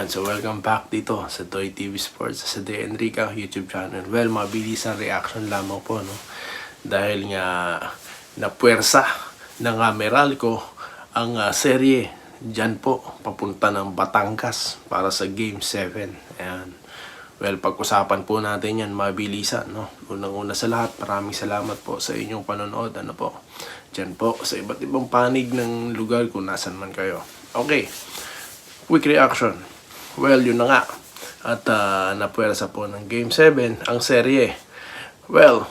Ayan, so welcome back dito sa Toy TV Sports sa De Enrica YouTube channel. Well, mabilis ang reaction lamang po, no? Dahil nga napuwersa ng Meralco ang serye dyan po, papunta ng Batangas para sa Game 7. Ayan. Well, pag-usapan po natin yan, mabilisan, no? Unang-una sa lahat, maraming salamat po sa inyong panonood, ano po, dyan po, sa iba't ibang panig ng lugar kung nasan man kayo. Okay. Quick reaction. Well, yun na nga. At napuwersa po ng Game 7 ang serye. Well,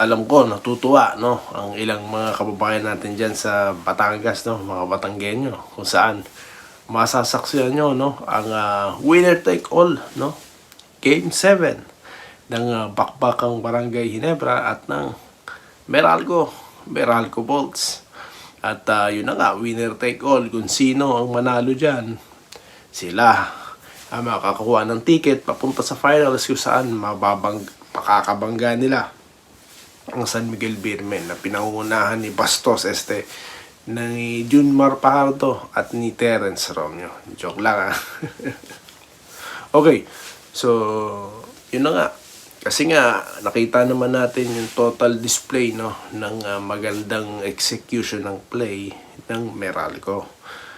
alam ko, natutuwa, no? Ang ilang mga kababayan natin dyan sa Batangas, no? Mga Batanggenyo, kung saan masasaksiyan nyo, no? Ang winner take all, no? Game 7 ng Bakbakang Barangay Ginebra at ng Meralco Bolts. At yun na nga, winner take all. Kung sino ang manalo dyan, sila ang makakakuha ng ticket papunta sa finals kung saan makakabangga nila ang San Miguel Beermen na pinangunahan ni Bastos ni Junmar Pajardo at ni Terence Romeo. Joke lang Okay, so yun na nga. Kasi nga, nakita naman natin yung total display, no, ng magandang execution ng play ng Meralco.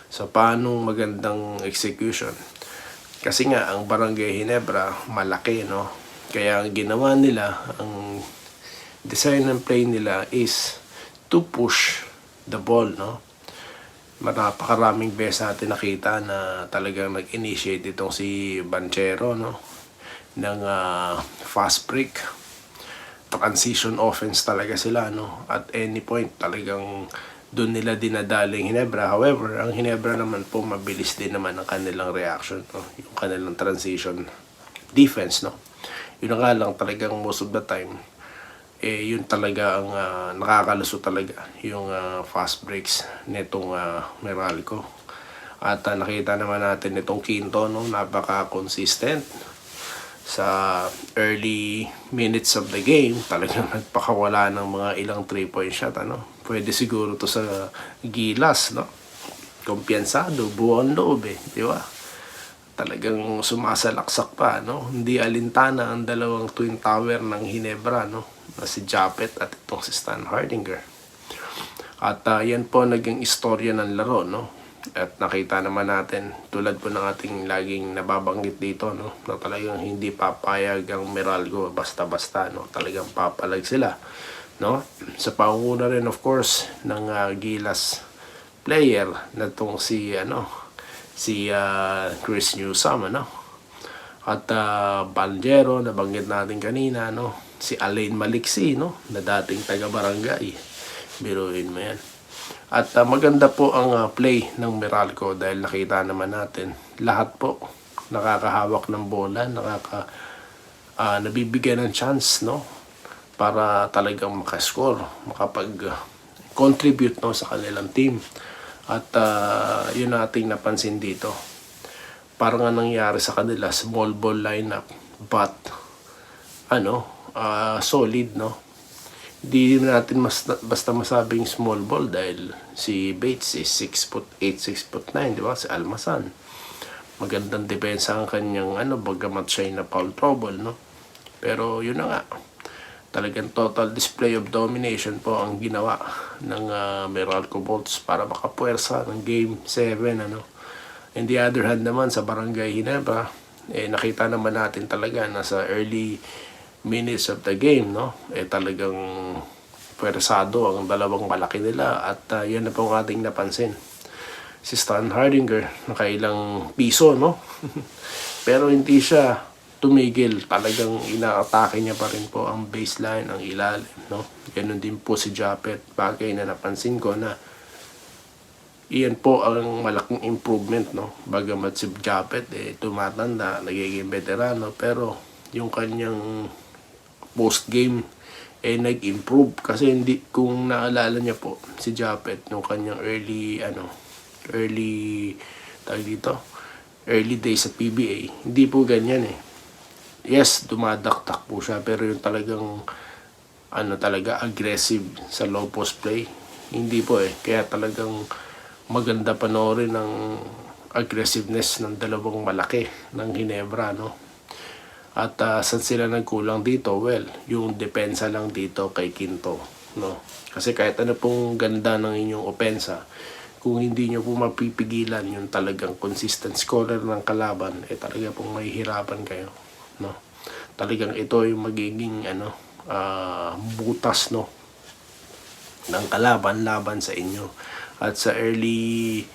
So, paano magandang execution? Kasi nga, ang Barangay Ginebra, malaki, no? Kaya ang ginawa nila, ang design ng play nila is to push the ball, no? Napakaraming beses natin nakita na talagang nag-initiate itong si Banchero, no? Ng fast break. Transition offense talaga sila, no? At any point, talagang doon nila dinadaling Ginebra. However, ang Ginebra naman po mabilis din naman ang kanilang reaction, no? Yung kanilang transition defense, no? Yun nga lang talagang most of the time yun talaga ang nakakaluso talaga yung fast breaks nitong Meralco. At nakita naman natin itong Quinto, no? Napaka-consistent sa early minutes of the game. Talagang nagpakawala ng mga ilang 3-point shot, ano? Pwede siguro to sa Gilas, no? Kumpiyansado, buong loob, di ba? Talagang sumasalaksak pa, no? Hindi alintana ang dalawang twin tower ng Ginebra, no? Na si Japet at itong si Stan Hardinger. At yan po naging istorya ng laro, no? At nakita naman natin, tulad po ng ating laging nababanggit dito, no? Na talagang hindi papayag ang Meralco basta-basta, no? Talagang papalag sila, no? Sa panguna rin of course ng Gilas player na tong si Chris Newsome, ano? At Banjero na banggit natin kanina, no? Si Alain Maliksi, no? Na dating taga-barangay. Biruin mo yan. At maganda po ang play ng Meralco dahil nakita naman natin lahat po nakakahawak ng bola, nabibigyan ng chance, no? Para talagang makascore, makapag-contribute, no, sa kanilang team. At yun nating napansin dito. Parang nga nangyari sa kanila, small ball lineup, but solid, no? Hindi natin basta masabing small ball dahil si Bates is 6'8", 6'9", di ba? Si Almasan. Magandang depensa ang kanyang bagamat siya na foul trouble, no? Pero yun na nga. Talagang total display of domination po ang ginawa ng Meralco Bolts para makapuwersa ng Game 7, ano? In the other hand naman, sa Barangay Ginebra, nakita naman natin talaga na sa early minutes of the game, no? Talagang puwersado ang dalawang malaki nila at yan na po ang ating napansin. Si Stan Hardinger, nakailang piso, no? Pero hindi siya tumigil, talagang inaatake niya pa rin po ang baseline, ang ilalim, no? Ganun din po si Japet, bagay na napansin ko na iyan po ang malaking improvement, no? Bagamat si Japet tumatanda, nagiging veterano, pero yung kanyang post game nag-improve kasi hindi, kung naalala niya po si Japet nung kanyang early days sa PBA, hindi po ganyan Yes, dumadaktak po siya, pero yung talagang talaga aggressive sa low post play, hindi po kaya talagang maganda panoorin ng aggressiveness ng dalawang malaki ng Ginebra, no? At saan sila nagkulang dito? Well, yung depensa lang dito kay Quinto, no? Kasi kahit ano pong ganda ng inyong opensa, kung hindi nyo po mapipigilan yung talagang consistent scorer ng kalaban, talaga pong mahihirapan kayo, no? Talagang ito yung magiging butas, no, ng kalaban laban sa inyo. At sa early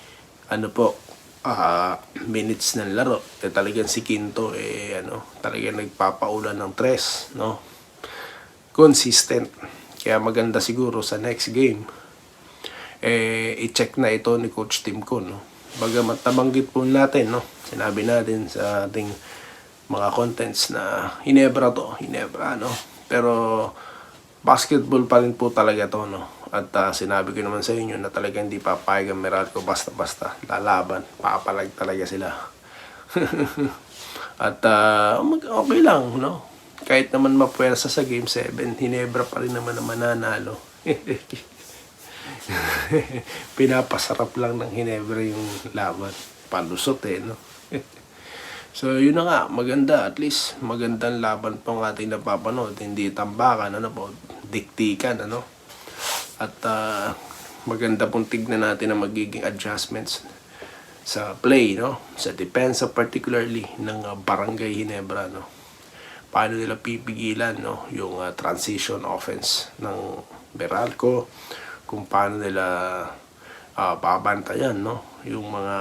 minutes ng laro, talagang si Quinto talagang nagpapaulan ng tres, no? Consistent. Kaya maganda siguro sa next game i-check na ito ni Coach Tim Con, no? Bagamat nabanggit po natin, no, sinabi natin sa ating mga contents na Ginebra, no? Pero basketball pa rin po talaga to, no? At sinabi ko naman sa inyo na talagang hindi papayag ang Meralco basta-basta lalaban. Papalag talaga sila. At okay lang, no? Kahit naman mapuwersa sa Game 7, Ginebra pa rin naman ang mananalo. Pinapasarap lang ng Ginebra yung laban. Palusot no? So yun na nga, maganda, at least magandang laban po ang ating napapanood, hindi tambakan, diktikan, at maganda pong tignan natin ang magiging adjustments sa play, no, sa depensa particularly ng Barangay Ginebra, no. Paano nila pipigilan, no, yung transition offense ng Meralco, kung paano nila babantayan, no, yung mga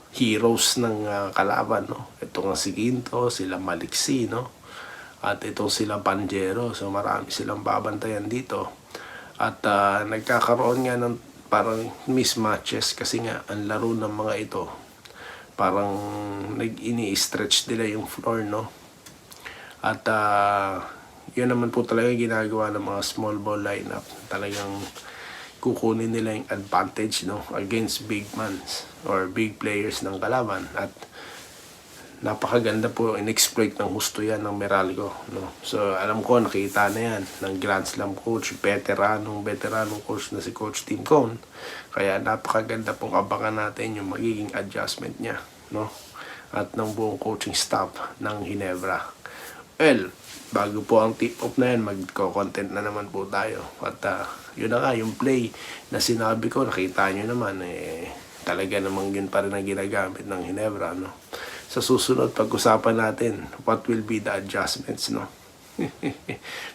heroes ng kalaban, no. Ito nga si Quinto, sila Maliksi, no, at itong sila Banjero. So marami silang babantayan dito. At nagkakaroon nga ng parang mismatches kasi nga ang laro ng mga ito parang ini-stretch nila yung floor, no. At yun naman po talaga ginagawa ng mga small ball lineup. Talagang kukunin nila yung advantage, no, against big mans or big players ng kalaban. At napakaganda po in-exploit ng husto yan ng Meralco, no. So alam ko nakita na yan ng Grand Slam coach, veteranong coach na si Coach Tim Con. Kaya napakaganda pong abangan natin yung magiging adjustment niya, no, at ng buong coaching staff ng Ginebra. Well, bago po ang tip-off na yan, magko-content na naman po tayo. At yun na nga, yung play na sinabi ko, nakita nyo naman, talaga namang yun pa rin ang ginagamit ng Ginebra, no. Sa susunod, pag-usapan natin what will be the adjustments, no.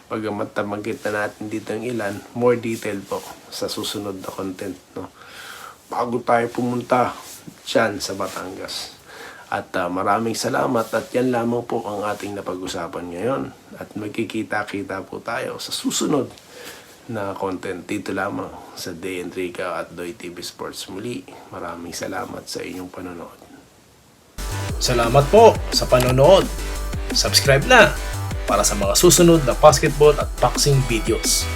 Pagamat tamagit na natin dito ang ilan, more detail po sa susunod na content, no, bago tayo pumunta dyan sa Batangas. At maraming salamat, at yan lamang po ang ating napag-usapan ngayon. At magkikita-kita po tayo sa susunod na content dito lamang sa Day Enrica at Doy TV Sports muli. Maraming salamat sa inyong panonood. Salamat po sa panonood. Subscribe na para sa mga susunod na basketball at boxing videos.